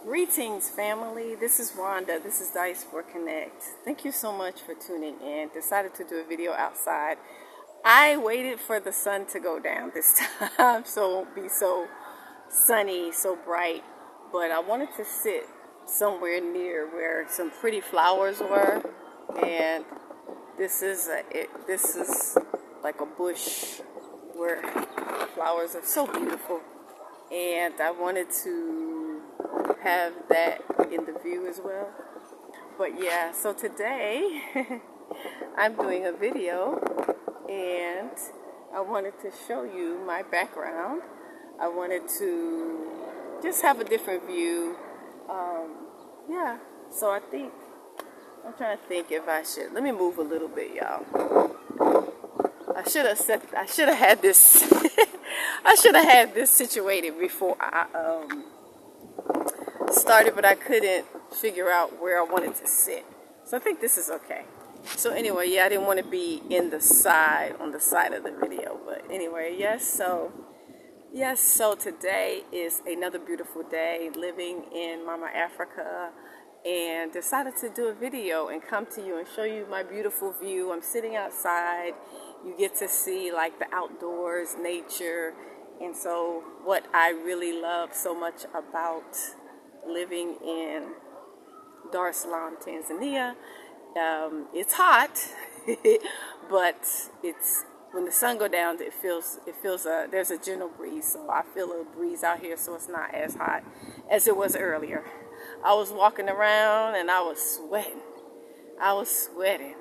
Greetings, family. This is Rhonda. This is Dice for Connect. Thank you so much for tuning in. Decided to do a video outside. I waited for the sun to go down this time so it won't be so sunny, so bright. But I wanted to sit somewhere near where some pretty flowers were, and this is like a bush where flowers are so beautiful, and I wanted to have that in the view as well. But yeah, so today I'm doing a video, and I wanted to show you my background. I wanted to just have a different view. Yeah, so I'm trying to think if I should. Let me move a little bit, y'all. I should have had this. I should have had this situated before I started, but I couldn't figure out where I wanted to sit. So I think this is okay. So anyway, yeah, I didn't want to be on the side of the video, but anyway, yes. So today is another beautiful day living in Mama Africa, and decided to do a video and come to you and show you my beautiful view. I'm sitting outside. You get to see like the outdoors, nature. And so what I really love so much about living in Dar es Salaam, Tanzania, it's hot, but it's when the sun go down, it feels there's a gentle breeze. So I feel a breeze out here, so it's not as hot as it was earlier. I was walking around and I was sweating.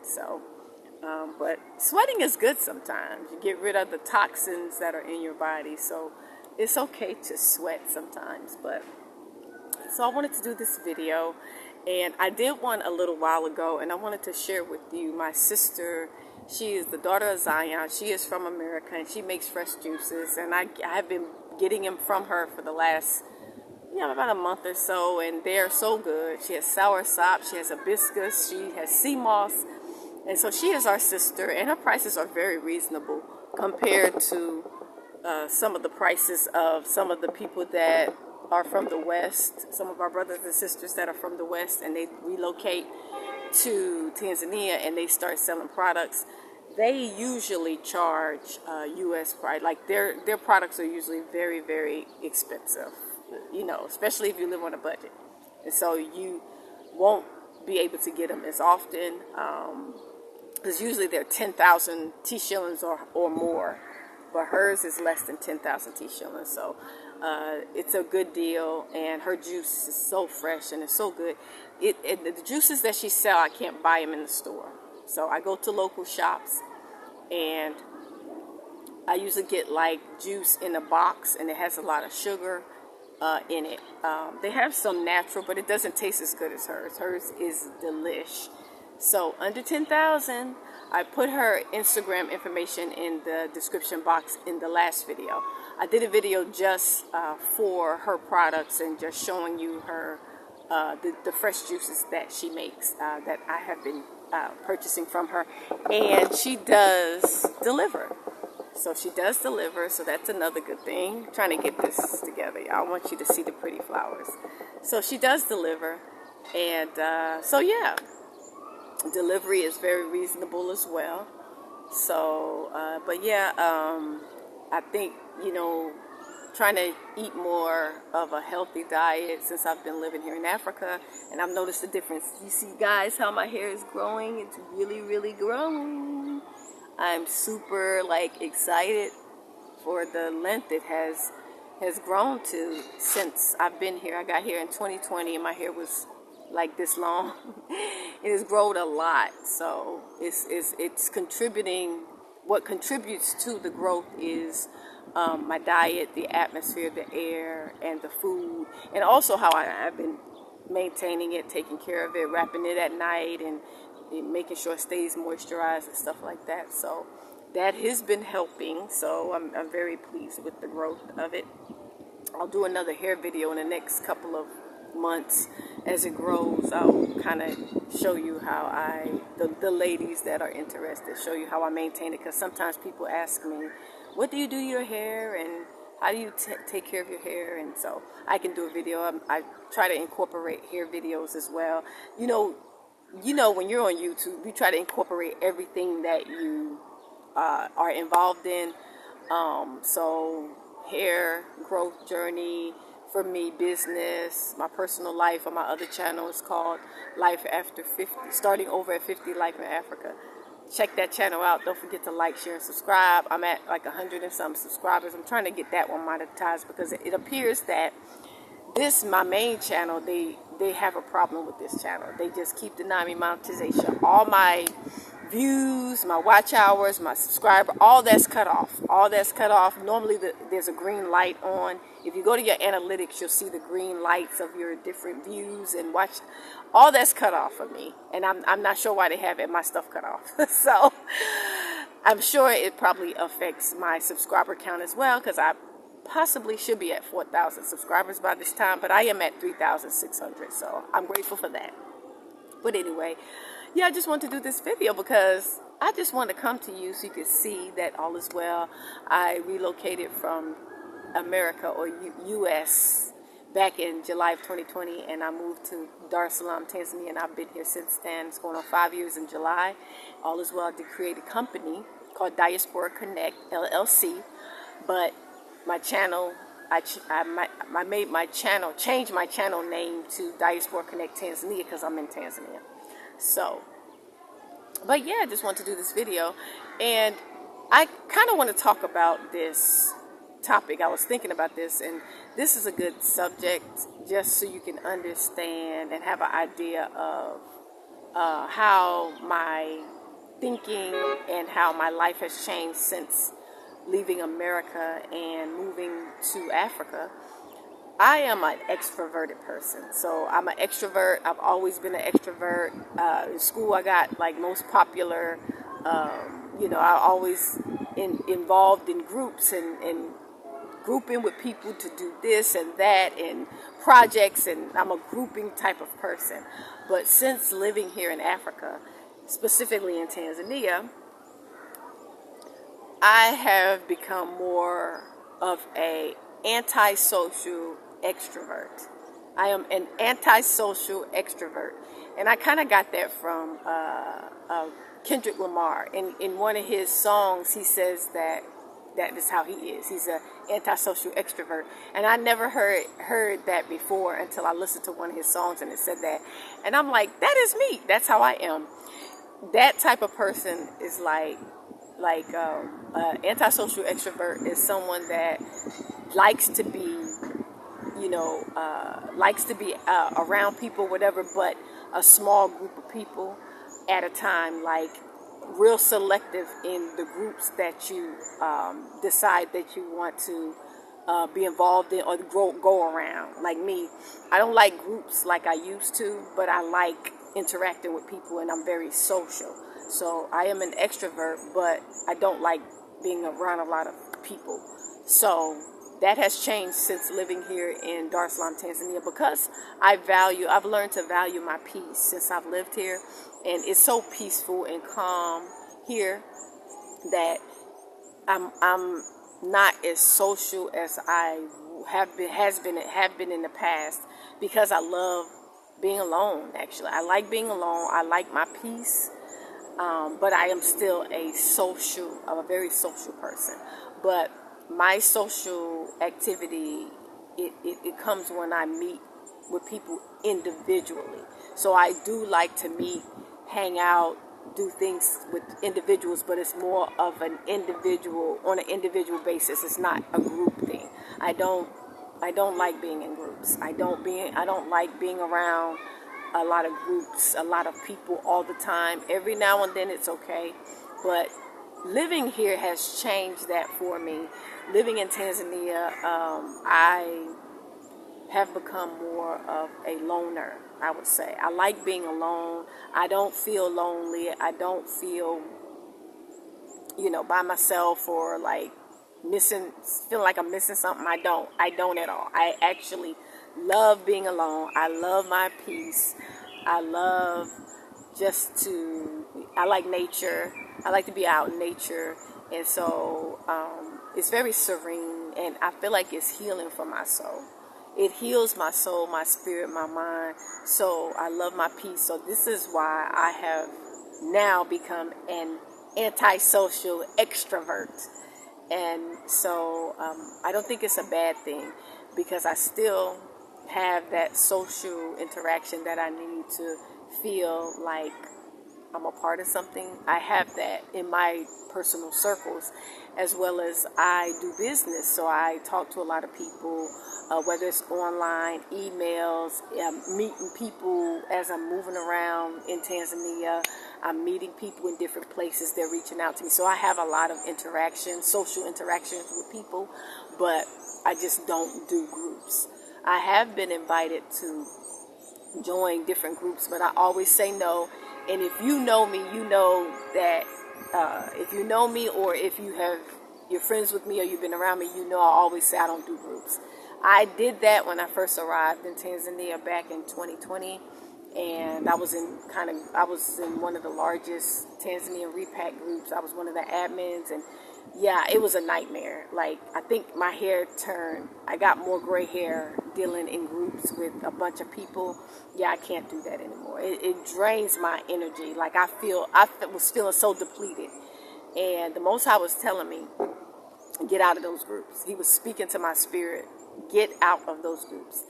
So, but sweating is good sometimes. You get rid of the toxins that are in your body, so it's okay to sweat sometimes. But so I wanted to do this video, and I did one a little while ago, and I wanted to share with you my sister. She is the daughter of Zion. She is from America, and she makes fresh juices, and I've been getting them from her for the last about a month or so, and they're so good. She has sour sop, she has hibiscus, she has sea moss, and so she is our sister, and her prices are very reasonable compared to some of the prices of some of the people that are from the West, some of our brothers and sisters that are from the West, and they relocate to Tanzania and they start selling products. They usually charge U.S. price. Like their products are usually very, very expensive, especially if you live on a budget. And so you won't be able to get them as often, because usually they're 10,000 T shillings or more, but hers is less than 10,000 T shillings. So it's a good deal, and her juice is so fresh and it's so good. The juices that she sells, I can't buy them in the store. So I go to local shops, and I usually get like juice in a box, and it has a lot of sugar in it. They have some natural, but it doesn't taste as good as hers. Hers is delish. So under 10,000, I put her Instagram information in the description box in the last video. I did a video just for her products and just showing you her the fresh juices that she makes that I have been purchasing from her, and she does deliver. So she does deliver, so that's another good thing. I'm trying to get this together, y'all. I want you to see the pretty flowers. So she does deliver, and so yeah, delivery is very reasonable as well. So, but yeah, I think, trying to eat more of a healthy diet since I've been living here in Africa, and I've noticed the difference. You see, guys, how my hair is growing? It's really, really growing. I'm super excited for the length it has grown to since I've been here. I got here in 2020 and my hair was like this long. It has grown a lot, so it's contributing. What contributes to the growth is my diet, the atmosphere, the air, and the food, and also how I've been maintaining it, taking care of it, wrapping it at night, and making sure it stays moisturized and stuff like that. So that has been helping. So I'm very pleased with the growth of it. I'll do another hair video in the next couple of months as it grows. I'll kind of show you how the ladies that are interested, show you how I maintain it, because sometimes people ask me, what do you do your hair and how do you take care of your hair? And so I can do a video. I try to incorporate hair videos as well. When you're on YouTube, you try to incorporate everything that you are involved in. So hair growth journey for me, business, my personal life. On my other channel is called Life After 50, Starting Over at 50, Life in Africa. Check that channel out. Don't forget to like, share, and subscribe. I'm at like 100 and some subscribers. I'm trying to get that one monetized because it appears that my main channel, they have a problem with this channel. They just keep denying me monetization. All my views, my watch hours, my subscriber, all that's cut off. All that's cut off. Normally there's a green light on. If you go to your analytics, you'll see the green lights of your different views and watch. All that's cut off for me. And I'm not sure why they have my stuff cut off. So I'm sure it probably affects my subscriber count as well, because I possibly should be at 4,000 subscribers by this time, but I am at 3,600, so I'm grateful for that. But anyway, yeah, I just want to do this video because I just want to come to you so you can see that all is well. I relocated from America or U.S. back in July of 2020, and I moved to Dar es Salaam, Tanzania, and I've been here since then. It's going on 5 years in July. All is well. I did create a company called Diaspora Connect, LLC, but my channel, I made my channel, changed my channel name to Diaspora Connect Tanzania because I'm in Tanzania. So, but yeah, I just want to do this video, and I kind of want to talk about this topic. I was thinking about this, and this is a good subject just so you can understand and have an idea of how my thinking and how my life has changed since leaving America and moving to Africa. I am an extroverted person, so I'm an extrovert. I've always been an extrovert. In school, I got like most popular. I always involved in groups and grouping with people to do this and that and projects, and I'm a grouping type of person. But since living here in Africa, specifically in Tanzania, I have become more of a antisocial extrovert. I am an antisocial extrovert, and I kind of got that from Kendrick Lamar. In one of his songs, he says that is how he is. He's an antisocial extrovert, and I never heard that before until I listened to one of his songs and it said that, and I'm like, that is me. That's how I am. That type of person is like antisocial extrovert is someone that likes to be, around people, whatever, but a small group of people at a time, like real selective in the groups that you decide that you want to be involved in or go around. Like me, I don't like groups like I used to, but I like interacting with people, and I'm very social. So I am an extrovert, but I don't like being around a lot of people. So that has changed since living here in Dar es Salaam, Tanzania, because I've learned to value my peace since I've lived here. And it's so peaceful and calm here that I'm not as social as I have been in the past, because I love being alone. Actually, I like being alone. I like my peace. But I am still I'm a very social person. But my social activity, it comes when I meet with people individually. So I do like to meet, hang out, do things with individuals, but it's more of on an individual basis. It's not a group thing. I don't like being in groups. I don't like being around a lot of groups, a lot of people all the time. Every now and then it's okay, but living here has changed that for me. Living in Tanzania, I have become more of a loner, I would say. I like being alone. I don't feel lonely. I don't feel, by myself or like feeling like I'm missing something. I don't at all. I actually love being alone. I love my peace. I like nature. I like to be out in nature. And so it's very serene and I feel like it's healing for my soul. It heals my soul, my spirit, my mind. So I love my peace. So this is why I have now become an antisocial extrovert. And so I don't think it's a bad thing, because I still have that social interaction that I need to feel like I'm a part of something. I have that in my personal circles, as well as I do business. So I talk to a lot of people, whether it's online, emails, meeting people as I'm moving around in Tanzania. I'm meeting people in different places. They're reaching out to me. So I have a lot of interactions, social interactions with people, but I just don't do groups. I have been invited to join different groups, but I always say no. And if you know me, you know that if you know me, or if you're friends with me, or you've been around me, you know I always say I don't do groups. I did that when I first arrived in Tanzania back in 2020, and I was in one of the largest Tanzanian repack groups. I was one of the admins, and yeah, it was a nightmare. Like, I think my hair turned. I got more gray hair dealing in groups with a bunch of people. Yeah, I can't do that anymore. It drains my energy. Like, I was feeling so depleted. And the Most High was telling me, get out of those groups. He was speaking to my spirit, get out of those groups.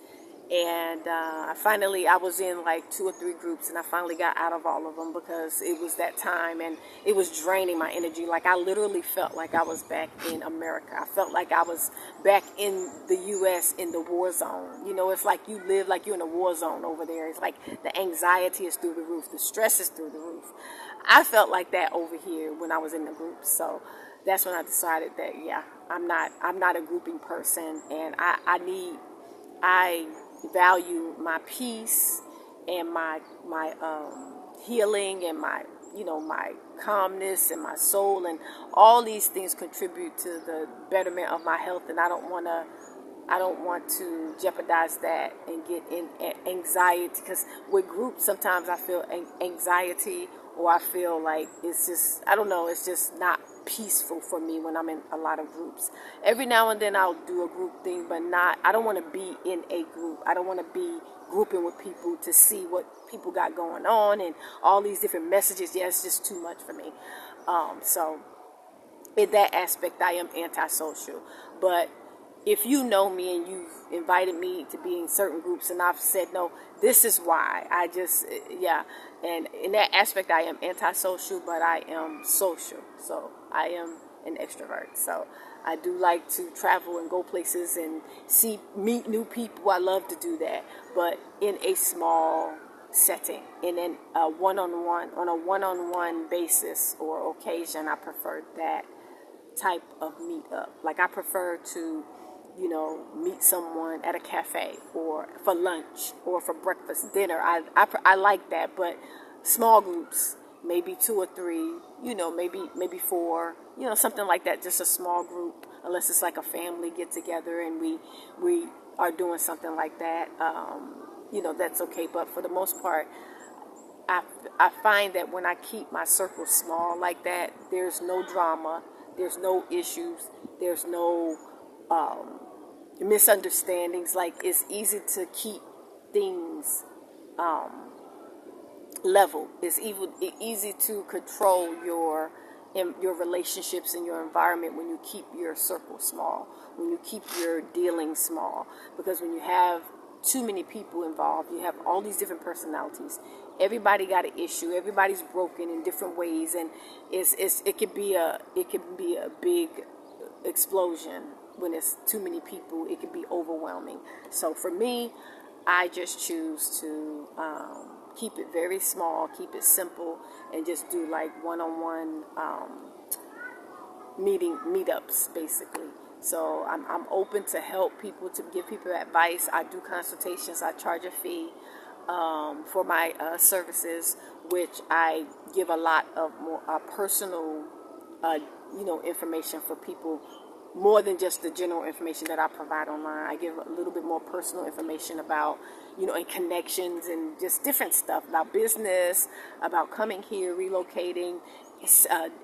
And I was in like 2 or 3 groups, and I finally got out of all of them because it was that time, and it was draining my energy. Like, I literally felt like I was back in America. I felt like I was back in the U.S. in the war zone. You know, it's like you live like you're in a war zone over there. It's like the anxiety is through the roof. The stress is through the roof. I felt like that over here when I was in the groups. So that's when I decided that, yeah, I'm not a grouping person, and I value my peace and my healing and my calmness and my soul, and all these things contribute to the betterment of my health, and I don't want to jeopardize that and get in anxiety, because with groups sometimes I feel anxiety, or I feel like it's just not peaceful for me when I'm in a lot of groups. Every now and then I'll do a group thing, but I don't want to be in a group. I don't want to be grouping with people to see what people got going on and all these different messages. Yeah, it's just too much for me. So in that aspect, I am antisocial. But if you know me and you've invited me to be in certain groups and I've said no, this is why. And in that aspect, I am antisocial, but I am social. So I am an extrovert. So I do like to travel and go places and meet new people. I love to do that, but in a small setting, on a one-on-one basis or occasion. I prefer that type of meetup. Like, I prefer to meet someone at a cafe, or for lunch, or for breakfast, dinner. I like that, but small groups, maybe 2 or 3, maybe 4, something like that. Just a small group, unless it's like a family get together and we are doing something like that. That's okay. But for the most part, I find that when I keep my circle small like that, there's no drama, there's no issues, there's no misunderstandings. Like, it's easy to keep things level. It's easy to control your relationships and your environment when you keep your circle small, when you keep your dealings small. Because when you have too many people involved, you have all these different personalities. Everybody got an issue. Everybody's broken in different ways, and it could be a big explosion. When it's too many people, it can be overwhelming. So for me, I just choose to keep it very small, keep it simple, and just do like one-on-one meetups, basically. So I'm open to help people, to give people advice. I do consultations. I charge a fee for my services, which I give a lot of more personal, information for people. More than just the general information that I provide online. I give a little bit more personal information about, and connections and just different stuff about business, about coming here, relocating,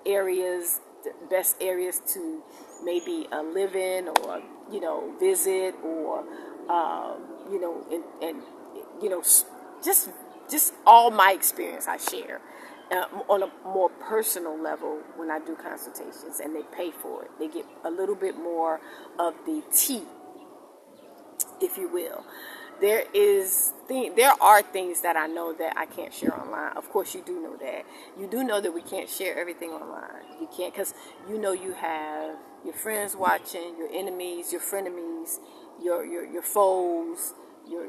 areas, the best areas to maybe live in, or visit, or and just all my experience I share on a more personal level when I do consultations, and they pay for it. They get a little bit more of the tea, if you will. There are things that I know that I can't share online. Of course, you do know that. You do know that we can't share everything online. You can't, because you have your friends watching, your enemies, your frenemies, your foes, your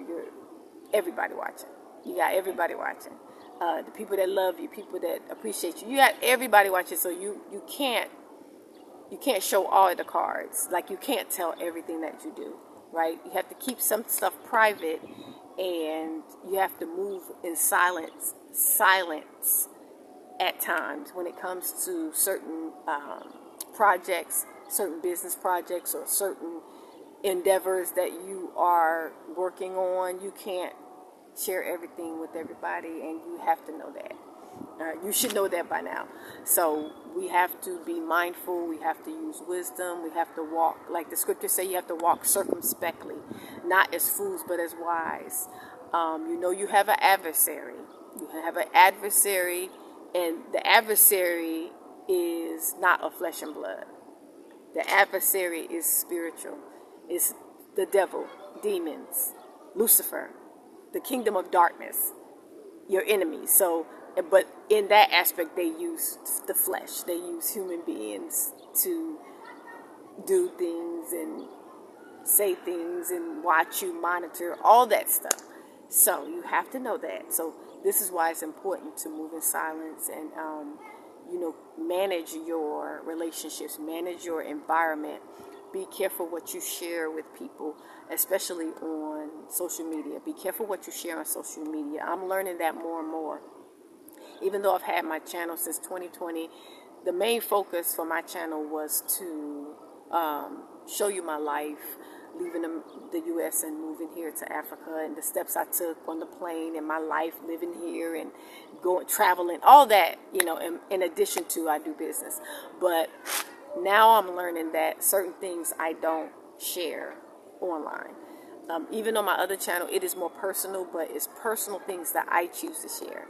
everybody watching. You got everybody watching. The people that love you, people that appreciate you. You got everybody watching, so you can't show all of the cards. Like, you can't tell everything that you do. Right? You have to keep some stuff private, and you have to move in silence at times when it comes to certain projects, certain business projects, or certain endeavors that you are working on. You can't share everything with everybody, and you have to know that. You should know that by now. So we have to be mindful. We have to use wisdom. We have to walk, like the scriptures say, you have to walk circumspectly, not as fools, but as wise. You have an adversary. You have an adversary, and the adversary is not of flesh and blood. The adversary is spiritual. It's the devil, demons, Lucifer, the kingdom of darkness, your enemy. So, but in that aspect, they use the flesh. They use human beings to do things and say things and watch you, monitor, all that stuff. So you have to know that. So this is why it's important to move in silence and, manage your relationships, manage your environment. Be careful what you share with people, especially on social media. Be careful what you share on social media. I'm learning that more and more. Even though I've had my channel since 2020, the main focus for my channel was to show you my life, leaving the U.S. and moving here to Africa, and the steps I took on the plane, and my life living here and traveling, all that, in addition to I do business. But now I'm learning that certain things I don't share online. Even on my other channel, it is more personal, but it's personal things that I choose to share.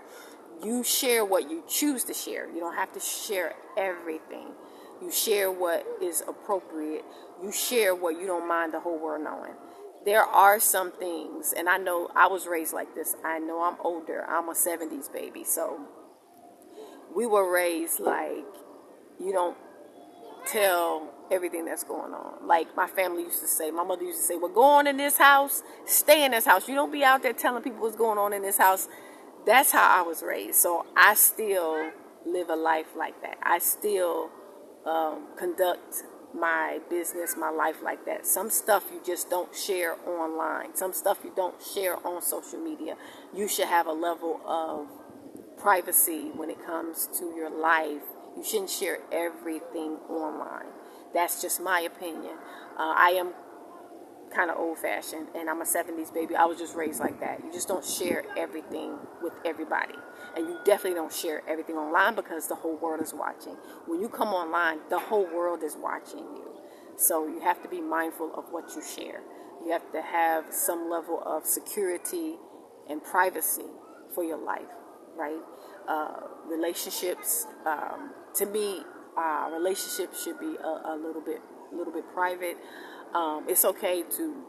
You share what you choose to share. You don't have to share everything. You share what is appropriate. You share what you don't mind the whole world knowing. There are some things, and I know I was raised like this. I know I'm older. I'm a 70s baby. So we were raised like you don't tell everything that's going on. Like my family used to say, my mother used to say, well, go on in this house, stay in this house. You don't be out there telling people what's going on in this house. That's how I was raised. So I still live a life like that. I still conduct my business, my life like that. Some stuff you just don't share online. Some stuff you don't share on social media. You should have a level of privacy when it comes to your life. You shouldn't share everything online. That's just my opinion. I am kind of old-fashioned, and I'm a 70s baby. I was just raised like that. You just don't share everything with everybody, and you definitely don't share everything online because the whole world is watching. When you come online, the whole world is watching you, so you have to be mindful of what you share. You have to have some level of security and privacy for your life, right? Relationships, to me, relationships should be a little bit private. It's okay to,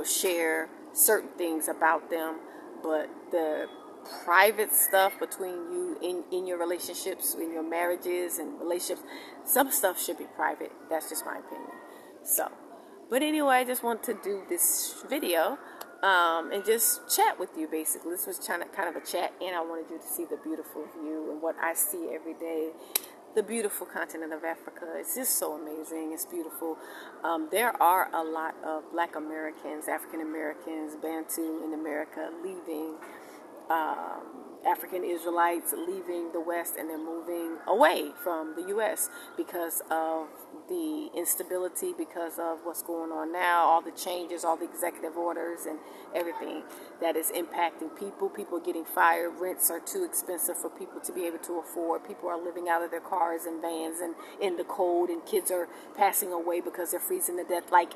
share certain things about them, but the private stuff between you in your relationships, in your marriages and relationships, some stuff should be private. That's just my opinion. So, but anyway, I just want to do this video and just chat with you, basically. This was kind of a chat, and I wanted you to see the beautiful view and what I see every day. The beautiful continent of Africa. It's just so amazing. It's beautiful. There are a lot of Black Americans, African Americans, Bantu in America leaving, African Israelites leaving the West, and they're moving away from the U.S. because of the instability because of what's going on now, all the changes, all the executive orders and everything that is impacting people. People are getting fired. Rents are too expensive for people to be able to afford. People are living out of their cars and vans and in the cold, and kids are passing away because they're freezing to death. Like,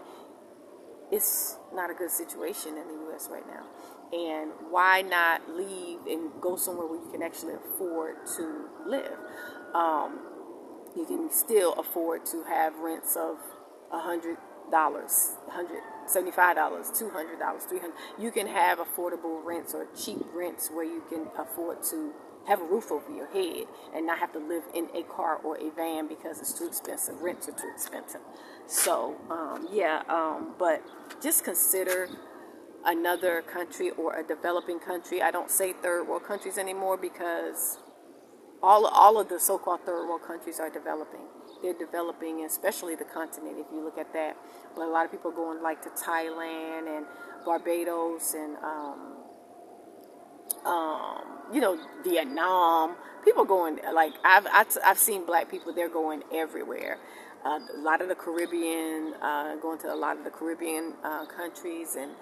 it's not a good situation in the U.S. right now. And why not leave and go somewhere where you can actually afford to live? You can still afford to have rents of $100, $175, $200, $300. You can have affordable rents or cheap rents where you can afford to have a roof over your head and not have to live in a car or a van because it's too expensive. Rents are too expensive. So, but just consider another country or a developing country. I don't say third world countries anymore because all of the so-called third world countries are developing. They're developing, especially the continent, if you look at that. But a lot of people are going like to Thailand and Barbados and Vietnam. People going, like, I've seen black people. They're going everywhere. A lot of the Caribbean, going to a lot of the Caribbean countries and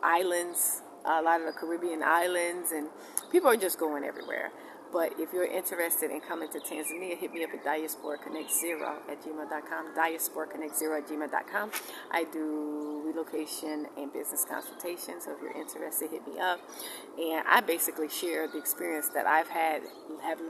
islands. A lot of the Caribbean islands, and people are just going everywhere. But if you're interested in coming to Tanzania, hit me up at diasporaconnect0@gmail.com. Diasporaconnect0@gmail.com. I do relocation and business consultations. So if you're interested, hit me up. And I basically share the experience that I've had, have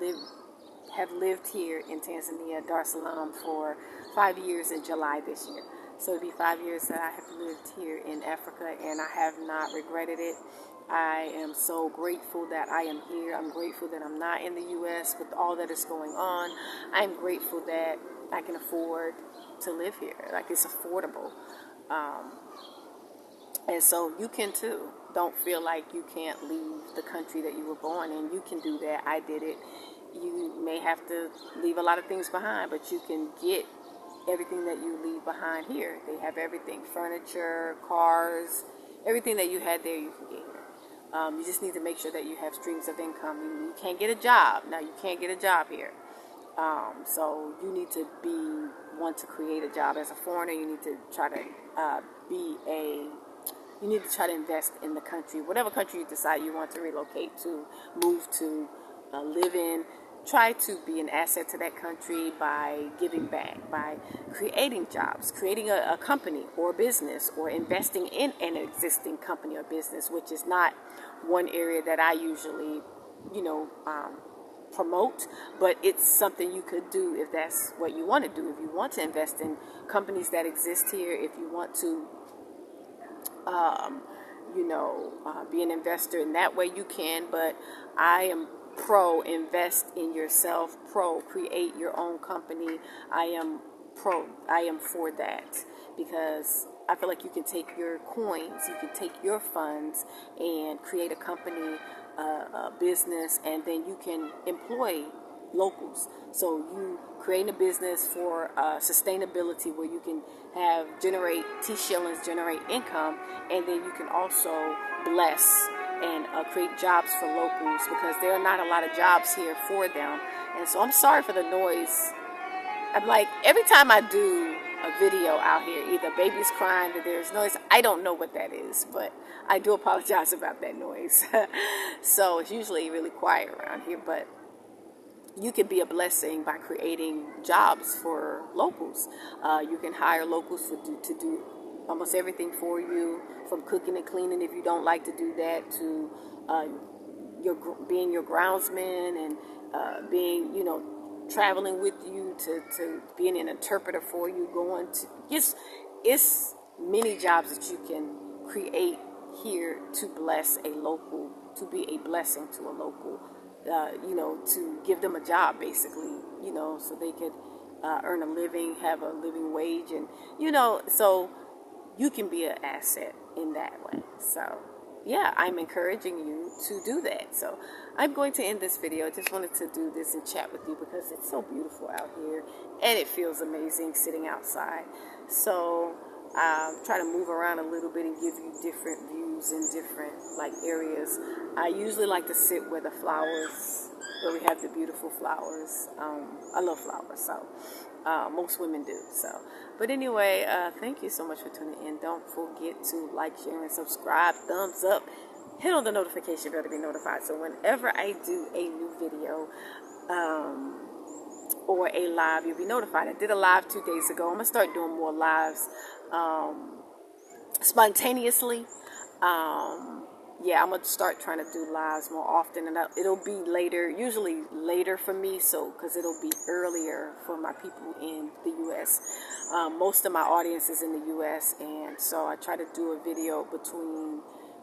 lived here in Tanzania, Dar es Salaam, for 5 years in July this year. So it'll be 5 years that I have lived here in Africa, and I have not regretted it. I am so grateful that I am here. I'm grateful that I'm not in the U.S. with all that is going on. I'm grateful that I can afford to live here. Like, it's affordable. And so you can too. Don't feel like you can't leave the country that you were born in. You can do that. I did it. You may have to leave a lot of things behind, but you can get everything that you leave behind here. They have everything: furniture, cars, everything that you had there you can get here. You just need to make sure that you have streams of income. You can't get a job. Now, you can't get a job here. So you need to want to create a job. As a foreigner, you need to try to you need to try to invest in the country. Whatever country you decide you want to relocate to, move to, live in, try to be an asset to that country by giving back, by creating jobs, creating a company or business, or investing in an existing company or business, which is not one area that I usually, promote, but it's something you could do if that's what you want to do. If you want to invest in companies that exist here, if you want to, be an investor in that way, you can. But I am pro invest in yourself, pro create your own company. I am for that, because I feel like you can take your coins, you can take your funds and create a company, a business, and then you can employ locals. So you create a business for sustainability, where you can generate T-shillings, generate income, and then you can also bless and create jobs for locals, because there are not a lot of jobs here for them. And so I'm sorry for the noise. I'm like, every time I do a video out here, either baby's crying or there's noise, I don't know what that is, but I do apologize about that noise. So it's usually really quiet around here, but you can be a blessing by creating jobs for locals. You can hire locals to do almost everything for you, from cooking and cleaning if you don't like to do that, to being your groundsman and being, traveling with you, to being an interpreter for you, going to it's many jobs that you can create here to bless a local, to be a blessing to a local, to give them a job, basically, so they could earn a living, have a living wage, and so you can be an asset in that way. So yeah, I'm encouraging you to do that. So I'm going to end this video. I just wanted to do this and chat with you because it's so beautiful out here and it feels amazing sitting outside. So try to move around a little bit and give you different views in different areas. I usually like to sit where the flowers where we have the beautiful flowers. I love flowers, so most women do. So, but anyway, thank you so much for tuning in. Don't forget to like, share, and subscribe. Thumbs up. Hit on the notification bell to be notified. So whenever I do a new video or a live, you'll be notified. I did a live 2 days ago. I'm gonna start doing more lives spontaneously. Yeah, I'm gonna start trying to do lives more often, and it'll be later, usually later for me, so because it'll be earlier for my people in the U.S. Most of my audience is in the U.S., and so I try to do a video between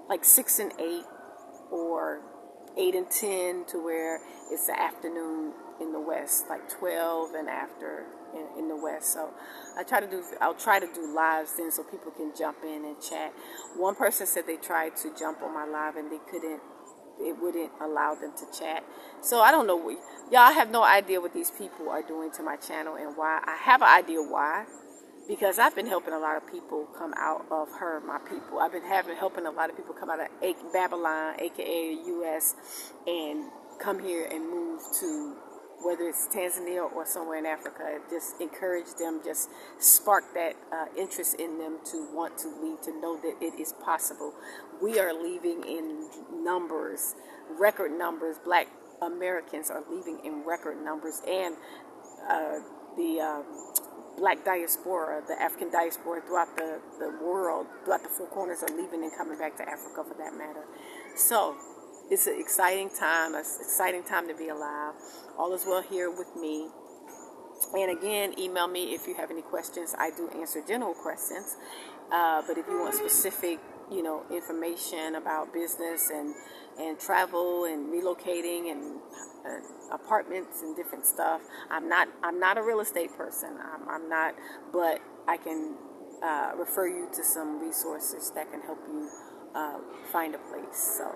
like 6 and 8, or 8 and 10, to where it's the afternoon in the West, like 12 and after in the West. So I'll try to do lives then, so people can jump in and chat. One person said they tried to jump on my live and it wouldn't allow them to chat. So I don't know y'all have no idea what these people are doing to my channel and why. I have an idea why, because I've been helping a lot of people come out of my people. I've been helping a lot of people come out of Babylon, aka US, and come here and move to, whether it's Tanzania or somewhere in Africa. Just encourage them, just spark that interest in them to want to leave, to know that it is possible. We are leaving in numbers, record numbers. Black Americans are leaving in record numbers, and the Black diaspora, the African diaspora throughout the world, throughout the four corners, are leaving and coming back to Africa, for that matter. So it's an exciting time. It's an exciting time to be alive. All is well here with me. And again, email me if you have any questions. I do answer general questions, but if you want specific, information about business and travel and relocating and apartments and different stuff, I'm not a real estate person. I'm not, but I can refer you to some resources that can help you find a place. So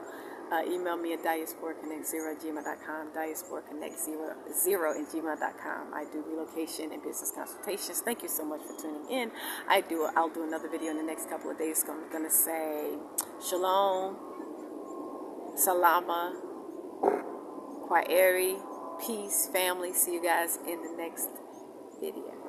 email me at diasporaconnect0@gmail.com, diasporaconnect0@gmail.com. I do relocation and business consultations. Thank you so much for tuning in. I'll do another video in the next couple of days. I'm gonna say shalom, salama, kwaheri, peace, family. See you guys in the next video.